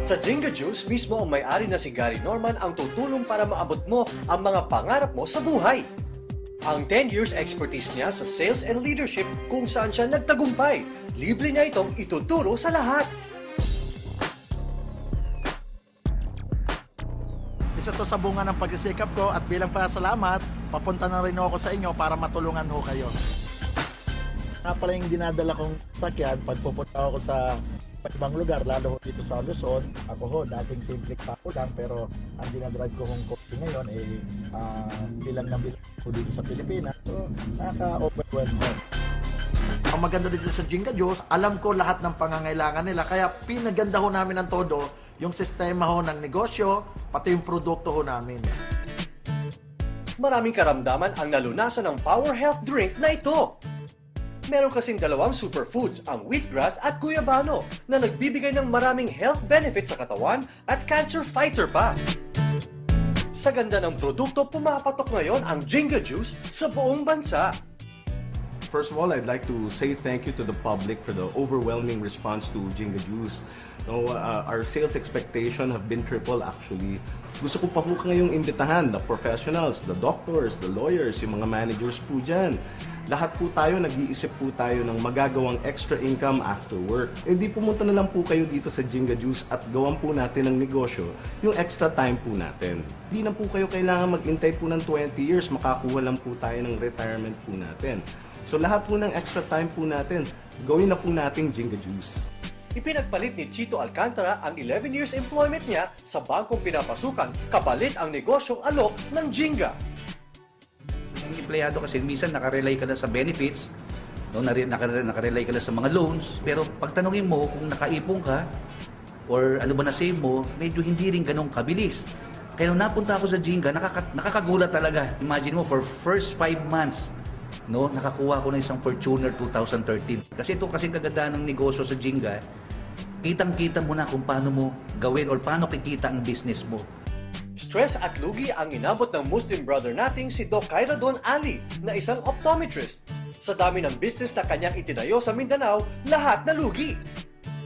Sa Jinga Juice, mismo ang may-ari na si Gary Norman ang tutulong para maabot mo ang mga pangarap mo sa buhay. Ang 10 years expertise niya sa sales and leadership kung saan siya nagtagumpay. Libre niya itong ituturo sa lahat. Isa to sa bunga ng pagsisikap ko at bilang pasalamat, papunta na rin ako sa inyo para matulungan ho kayo. Pala yung dinadala kong sakyan pag pupunta ako sa ibang lugar, lalo ho dito sa Luzon. Ako ho, dating simple ako lang, pero ang dinadrive ko hong coffee ngayon bilang na bilang ko dito sa Pilipinas. So, nakaka-overwhelm ho. Ang maganda dito sa Jinga Juice, alam ko lahat ng pangangailangan nila, kaya pinaganda ho namin ang todo, yung sistema ho ng negosyo, pati yung produkto ho namin. Maraming karamdaman ang nalunasan ng Power Health Drink na ito. Meron kasing dalawang superfoods, ang wheatgrass at guyabano, na nagbibigay ng maraming health benefits sa katawan at cancer fighter pa. Sa ganda ng produkto, pumapatok ngayon ang Jinga Juice sa buong bansa. First of all, I'd like to say thank you to the public for the overwhelming response to Jinga Juice. No, our sales expectation have been triple actually. Gusto ko pa po ngayong imbitahan, the professionals, the doctors, the lawyers, yung mga managers po dyan. Lahat po tayo, nag-iisip po tayo ng magagawang extra income after work. Eh di pumunta na lang po kayo dito sa Jinga Juice at gawan po natin ng negosyo yung extra time po natin. Di na po kayo kailangan mag-intay po ng 20 years, makakuha lang po tayo ng retirement po natin. So lahat po ng extra time po natin, gawin na po nating Jinga Juice. Ipinagpalit ni Chito Alcantara ang 11 years employment niya sa bangkong pinapasukan, kapalit ang negosyong alok ng Jinga. Ang empleyado kasi minsan nakarely ka na sa benefits, no, nakarely ka na sa mga loans, pero pag tanungin mo kung nakaipon ka or ano ba na-save mo, medyo hindi rin ganun kabilis. Kaya nung napunta ako sa Jinga, nakakagulat talaga. Imagine mo, for first 5 months, no, nakakuha ko na isang Fortuner 2013. Kasi ito kasi kagandaan ng negosyo sa Jinga, kitang-kita mo na kung paano mo gawin or paano kikita ang business mo. Stress at lugi ang inabot ng Muslim brother nating si Doc Khairadon Ali na isang optometrist. Sa dami ng business na kanyang itinayo sa Mindanao, lahat na lugi.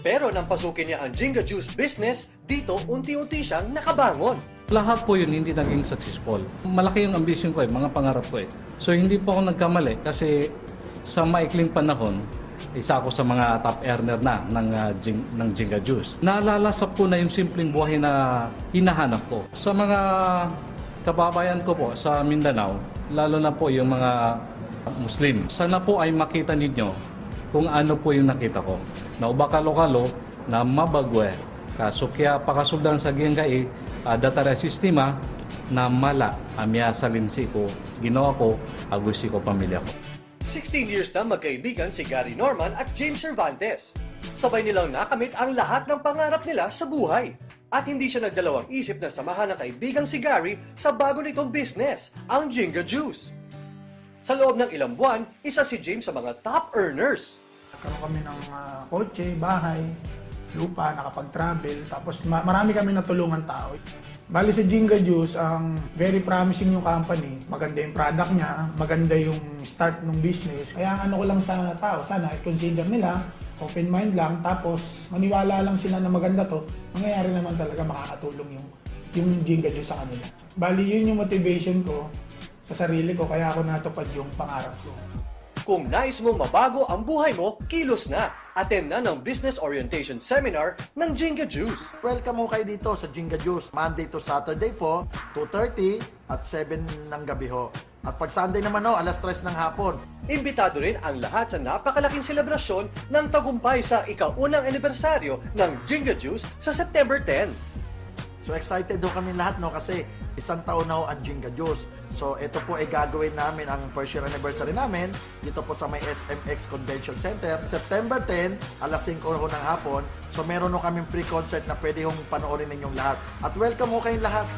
Pero nang pasukin niya ang Jinga Juice business, dito unti-unti siyang nakabangon. Lahat po yun hindi naging successful. Malaki yung ambition ko mga pangarap ko So hindi po ako nagkamali kasi sa maikling panahon, isa ako sa mga top earner na ng Jinga Juice. Naalalasap ko na yung simpleng buhay na hinahanap ko. Sa mga kababayan ko po sa Mindanao, lalo na po yung mga Muslim, sana po ay makita ninyo kung ano po yung nakita ko. Na ubakalo-kalo na mabagwe, kasukya pakasuldan sa gingay, datara sistema na mala amya salinsi ko, ginawa ko, agusi ko pamilya ko. 16 years na magkaibigan si Gary Norman at James Cervantes. Sabay nilang nakamit ang lahat ng pangarap nila sa buhay. At hindi siya nagdalawang isip na samahan ng kaibigang si Gary sa bago nitong business, ang Jinga Juice. Sa loob ng ilang buwan, isa si James sa mga top earners. Nagkaroon kami ng kotse, bahay, lupa, nakapag-travel, tapos marami kami natulungan tao. Bali sa Jinga Juice, ang very promising yung company. Maganda yung product niya, maganda yung start ng business. Kaya ang ano ko lang sa tao, sana i-consider nila, open mind lang, tapos maniwala lang sila na maganda to, mangyayari naman talaga makakatulong yung Jinga Juice sa kanila. Bali yun yung motivation ko sa sarili ko, kaya ako natupad yung pangarap ko. Kung nais mong mabago ang buhay mo, kilos na! Attend na ng Business Orientation Seminar ng Jinga Juice. Welcome mo kayo dito sa Jinga Juice. Monday to Saturday po, 2:30 at 7 ng gabi ho. At pag Sunday naman ho, alas 3 ng hapon. Imbitado rin ang lahat sa napakalaking selebrasyon ng tagumpay sa ika-unang anibersaryo ng Jinga Juice sa September 10. So excited ho kami lahat no kasi isang taon na ho ang Jinga Juice. So ito po ay gagawin namin ang first year anniversary namin dito po sa may SMX Convention Center. September 10, alas 5 ho ng hapon. So meron ho kaming pre-concert na pwede hong panoorin ninyong lahat. At welcome ho kayong lahat.